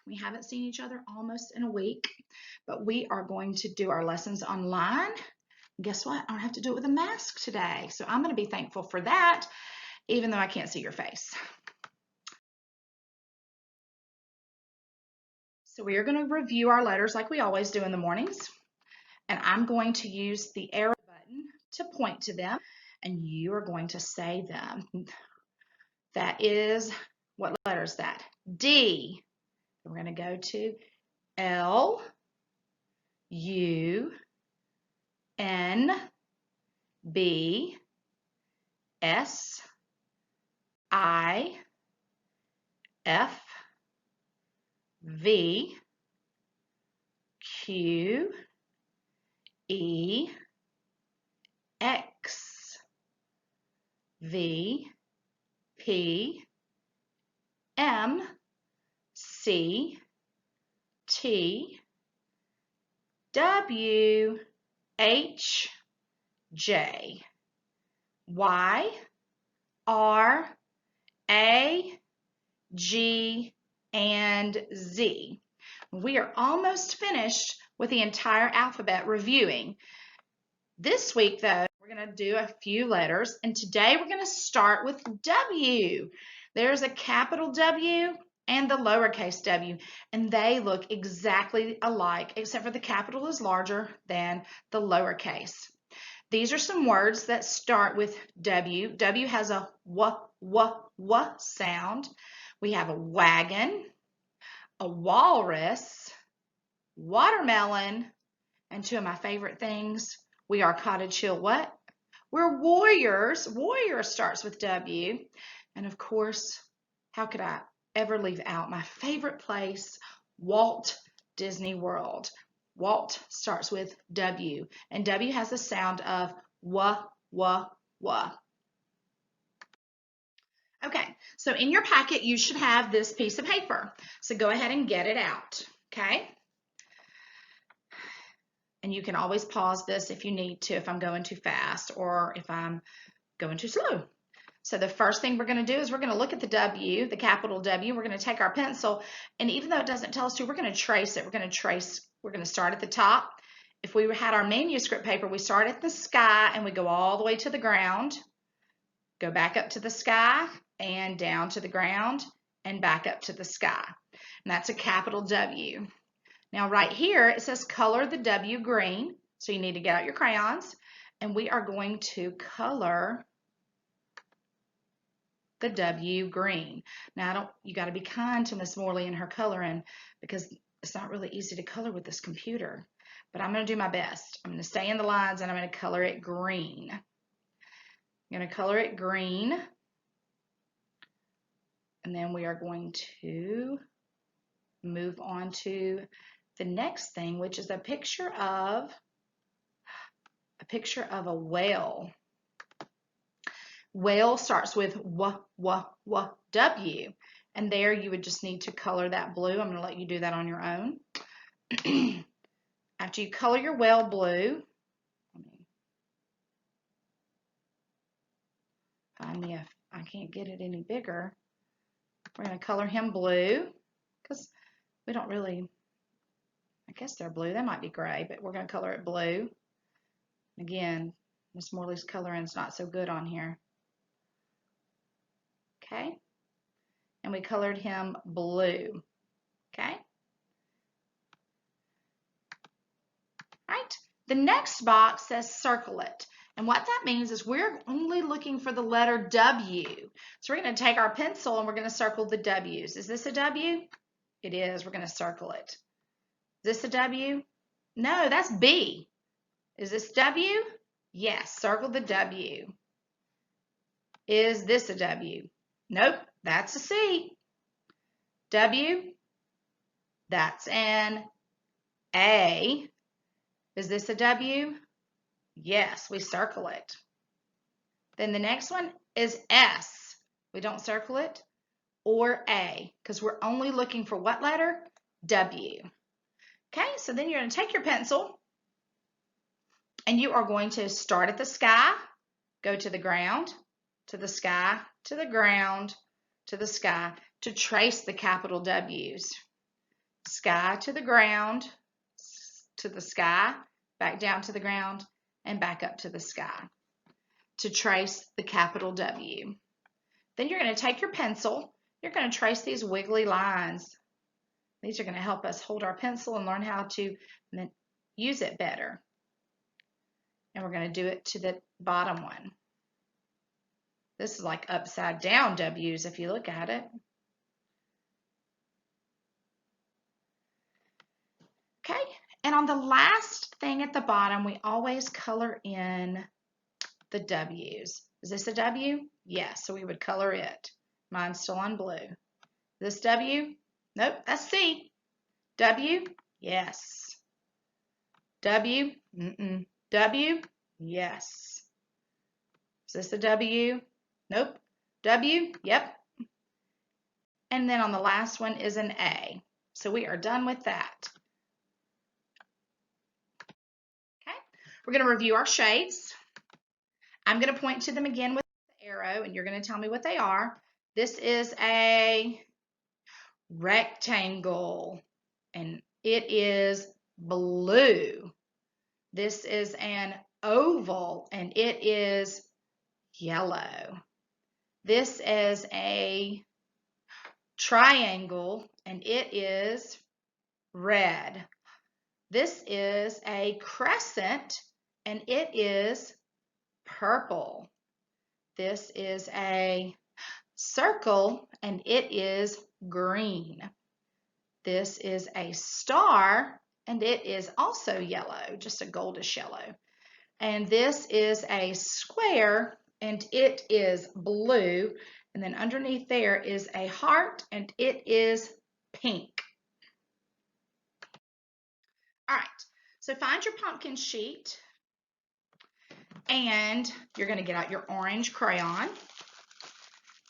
We haven't seen each other almost in a week, but we are going to do our lessons online. Guess what? I don't have to do it with a mask today. So I'm going to be thankful for that, even though I can't see your face. So we are going to review our letters like we always do in the mornings. And I'm going to use the arrow button to point to them, and you are going to say them. That is, what letter is that? D. We're going to go to L, U, N, B, S, I, F, V, Q, E, X, V, P, M, C, T, W, H, J, Y, R, A, G, and Z. We are almost finished with the entire alphabet reviewing. This week, though, we're going to do a few letters, and today we're going to start with W. There's a capital W and the lowercase w, and they look exactly alike, except for the capital is larger than the lowercase. These are some words that start with W. W has a w sound. We have a wagon, a walrus, watermelon, and two of my favorite things. We are Cottage Hill what? We're warriors. Warrior starts with W. And of course, how could I ever leave out my favorite place, Walt Disney World. Walt starts with W, and W has the sound of w. Okay, so in your packet, you should have this piece of paper. So go ahead and get it out, okay? And you can always pause this if you need to, if I'm going too fast or if I'm going too slow. So the first thing we're going to do is we're going to look at the W, the capital W. We're going to take our pencil, and even though it doesn't tell us to, we're going to trace it. We're going to start at the top. If we had our manuscript paper, we start at the sky and we go all the way to the ground, go back up to the sky and down to the ground and back up to the sky. And that's a capital W. Now right here, it says color the W green. So you need to get out your crayons, and we are going to color the W green. Now you got to be kind to Miss Morley and her coloring, because it's not really easy to color with this computer, but I'm going to do my best. I'm going to stay in the lines and I'm going to color it green. I'm going to color it green, and then we are going to move on to the next thing, which is a picture of a whale. Whale starts with W, and there you would just need to color that blue. I'm going to let you do that on your own. After you color your whale blue, find me if I can't get it any bigger. We're going to color him blue, because we don't really, I guess they're blue. They might be gray, but we're going to color it blue. Again, Miss Morley's coloring is not so good on here. Okay, and we colored him blue. Okay, right. The next box says circle it, and what that means is we're only looking for the letter W. So we're going to take our pencil and we're going to circle the W's. Is this a W? It is. We're going to circle it. Is this a W? No, that's B. Is this W? Yes, circle the W. Is this a W? Nope, that's a C. W, that's an A. Is this a W? Yes, we circle it. Then the next one is S. We don't circle it, or A, because we're only looking for what letter? W. Okay, so then you're going to take your pencil and you are going to start at the sky, go to the ground, to the sky, to the ground, to the sky, to trace the capital W's. sky to the ground, to the sky, back down to the ground, and back up to the sky to trace the capital W. Then you're going to take your pencil. You're going to trace these wiggly lines. These are going to help us hold our pencil and learn how to use it better. And we're going to do it to the bottom one. This is like upside down W's if you look at it. Okay, and on the last thing at the bottom, we always color in the W's. Is this a W? Yes, so we would color it. Mine's still on blue. This W? Nope, that's C. W? Yes. W? Mm-mm. W? Yes. Is this a W? Nope. W? Yep. And then on the last one is an A. So we are done with that. Okay, we're going to review our shapes. I'm going to point to them again with the arrow, and you're going to tell me what they are. This is a rectangle, and it is blue. This is an oval, and it is yellow. This is a triangle, and it is red. This is a crescent, and it is purple. This is a circle, and it is green. This is a star, and it is also yellow, just a goldish yellow. And this is a square, and it is blue. And then underneath there is a heart, and it is pink. All right, so find your pumpkin sheet, and you're going to get out your orange crayon,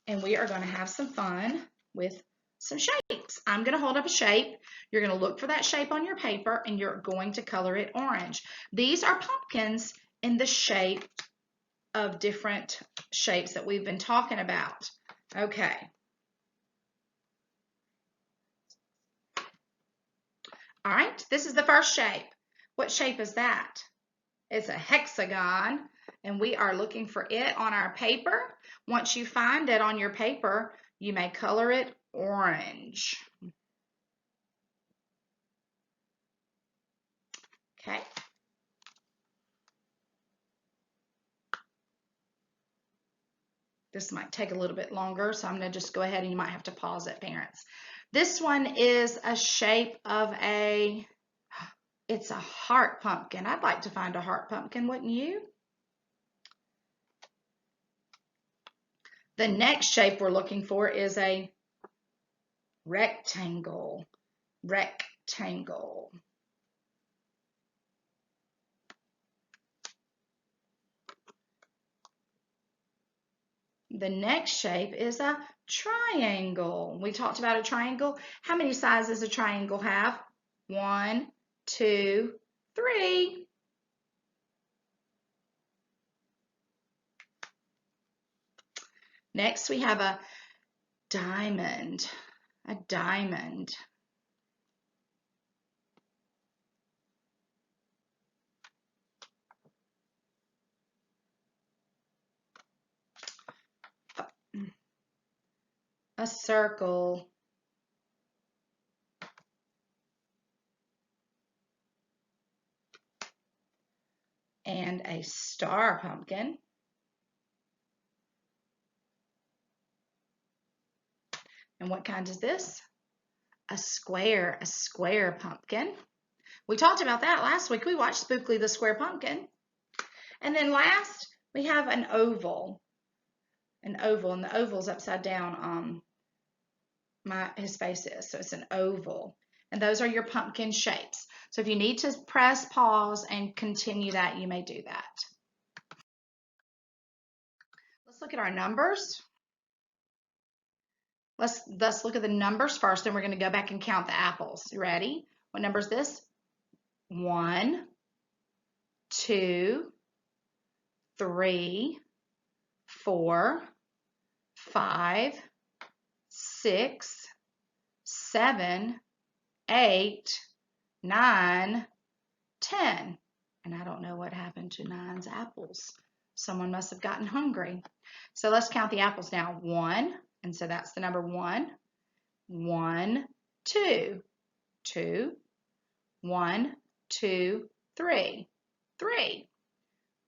and we are going to have some fun with some shapes. I'm going to hold up a shape. You're going to look for that shape on your paper, and you're going to color it orange. These are pumpkins in the shape of different shapes that we've been talking about. Okay. All right, this is the first shape. What shape is that? It's a hexagon, and we are looking for it on our paper. Once you find it on your paper, you may color it orange. Okay. This might take a little bit longer, so I'm going to just go ahead, and you might have to pause it, parents. This one is a shape of it's a heart pumpkin. I'd like to find a heart pumpkin, wouldn't you? The next shape we're looking for is a rectangle. Rectangle. The next shape is a triangle. We talked about a triangle. How many sides does a triangle have? 1, 2, 3. Next, we have a diamond. A diamond. A circle. And a star pumpkin. And what kind is this? A square pumpkin. We talked about that last week. We watched Spookly the Square Pumpkin. And then last, we have an oval. An oval, and the oval's upside down his face is. So it's an oval. And those are your pumpkin shapes. So if you need to press pause and continue that, you may do that. Let's look at our numbers. Let's look at the numbers first, then we're going to go back and count the apples. You ready? What number is this? 1, 2, 3, 4, 5, 6, 7, 8, 9, 10. And I don't know what happened to 9's apples. Someone must have gotten hungry. So let's count the apples now. 1, and so that's the number 1. 1, 2, 2, 1, 2, 3, 3.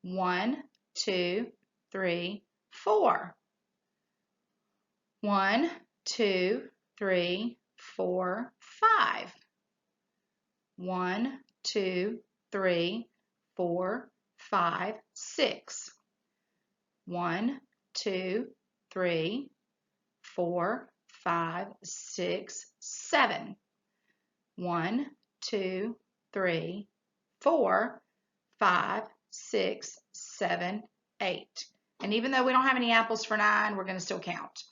1, 2, 3, 4. 1, 2, 3, 4, 5. 1, 2, 3, 4, 5, 6. 1, 2, 3, 4, 5, 6, 7. 1, 2, 3, 4, 5, 6, 7, 8. And even though we don't have any apples for 9, we're going to still count.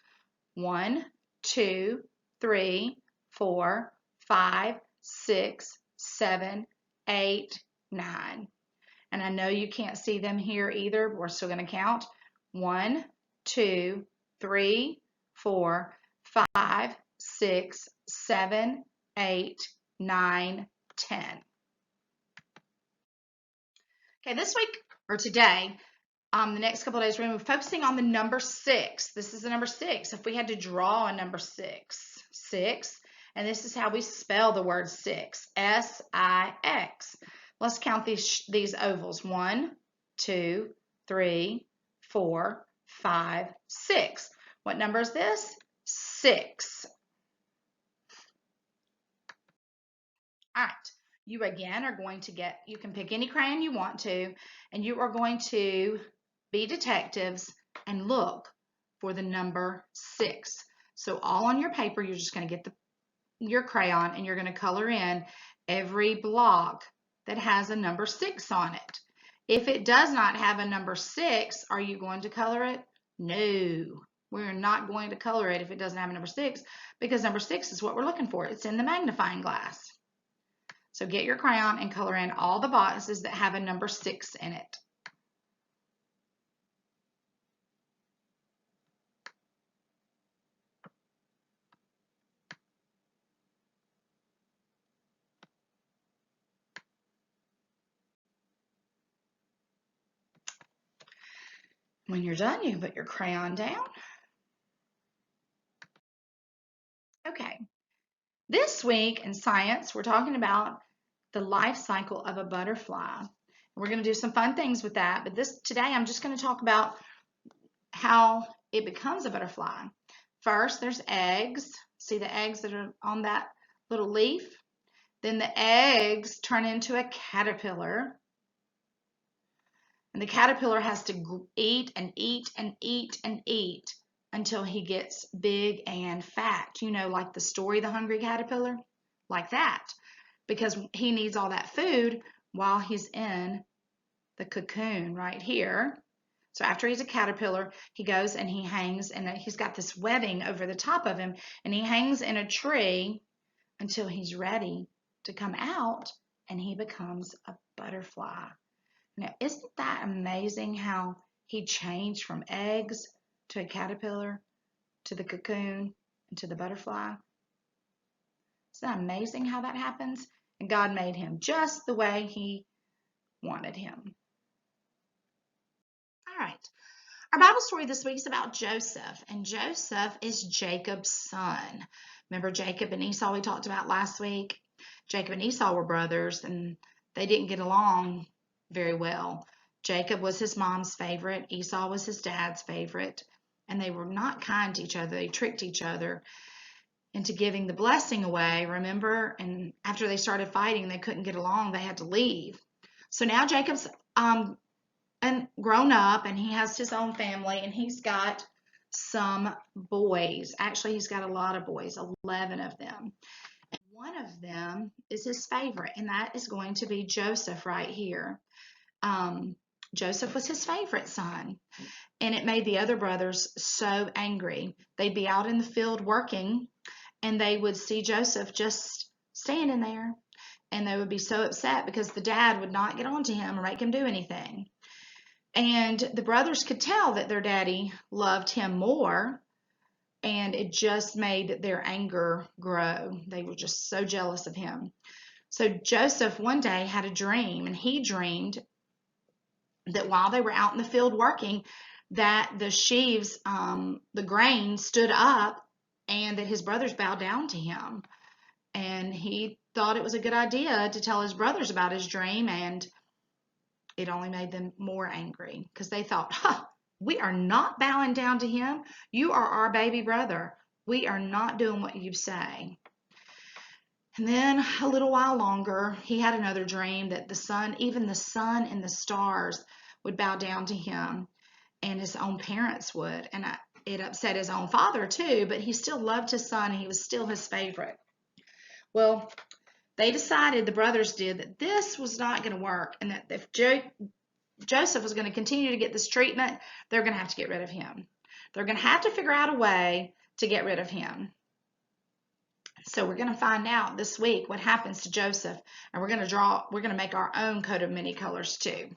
1, 2, 3, 4, 5, 6, 7, 8, 9. And I know you can't see them here either, but we're still going to count. 1, 2, 3, 4, 5, 6, 7, 8, 9, 10. Okay, this week or today, the next couple of days, we're going to be focusing on the number 6. This is the number 6. If we had to draw a number 6, 6, and this is how we spell the word 6, S-I-X. Let's count these ovals. 1, 2, 3, 4, 5, 6. What number is this? 6. All right. You again are going to you can pick any crayon you want to, and you are going to be detectives and look for the number 6. So all on your paper, you're just going to get your crayon and you're going to color in every block that has a number 6 on it. If it does not have a number 6, are you going to color it? No, we're not going to color it if it doesn't have a number 6, because number 6 is what we're looking for. It's in the magnifying glass. So get your crayon and color in all the boxes that have a number 6 in it. When you're done, you can put your crayon down. Okay, this week in science, we're talking about the life cycle of a butterfly. We're going to do some fun things with that, but today I'm just going to talk about how it becomes a butterfly. First, there's eggs. See the eggs that are on that little leaf? Then the eggs turn into a caterpillar. And the caterpillar has to eat and eat and eat and eat until he gets big and fat. You know, like the story, The Hungry Caterpillar? Like that. Because he needs all that food while he's in the cocoon right here. So after he's a caterpillar, he goes and he hangs, and he's got this webbing over the top of him, and he hangs in a tree until he's ready to come out, and he becomes a butterfly. Now, isn't that amazing how he changed from eggs to a caterpillar to the cocoon and to the butterfly? Isn't that amazing how that happens? And God made him just the way he wanted him. All right. Our Bible story this week is about Joseph, and Joseph is Jacob's son. Remember Jacob and Esau we talked about last week? Jacob and Esau were brothers, and they didn't get along very well. Jacob was his mom's favorite. Esau was his dad's favorite, and they were not kind to each other. They tricked each other into giving the blessing away, remember? And after they started fighting, they couldn't get along. They had to leave. So now Jacob's and grown up, and he has his own family, and he's got some boys. Actually, he's got a lot of boys, 11 of them. And one of them is his favorite, and that is going to be Joseph right here. Joseph was his favorite son, and it made the other brothers so angry. They'd be out in the field working, and they would see Joseph just standing there, and they would be so upset because the dad would not get on to him or make him do anything. And the brothers could tell that their daddy loved him more, and it just made their anger grow. They were just so jealous of him. So Joseph one day had a dream, and he dreamed that while they were out in the field working, that the sheaves, the grain stood up, and that his brothers bowed down to him. And he thought it was a good idea to tell his brothers about his dream, and it only made them more angry because they thought, we are not bowing down to him. You are our baby brother. We are not doing what you say. And then a little while longer, he had another dream that the sun, even the sun and the stars would bow down to him, and his own parents would. And it upset his own father too, but he still loved his son, and he was still his favorite. Well, they decided, the brothers did, that this was not going to work, and that if Joseph was going to continue to get this treatment, they're going to have to get rid of him. They're going to have to figure out a way to get rid of him. So we're going to find out this week what happens to Joseph, and we're going to make our own coat of many colors too.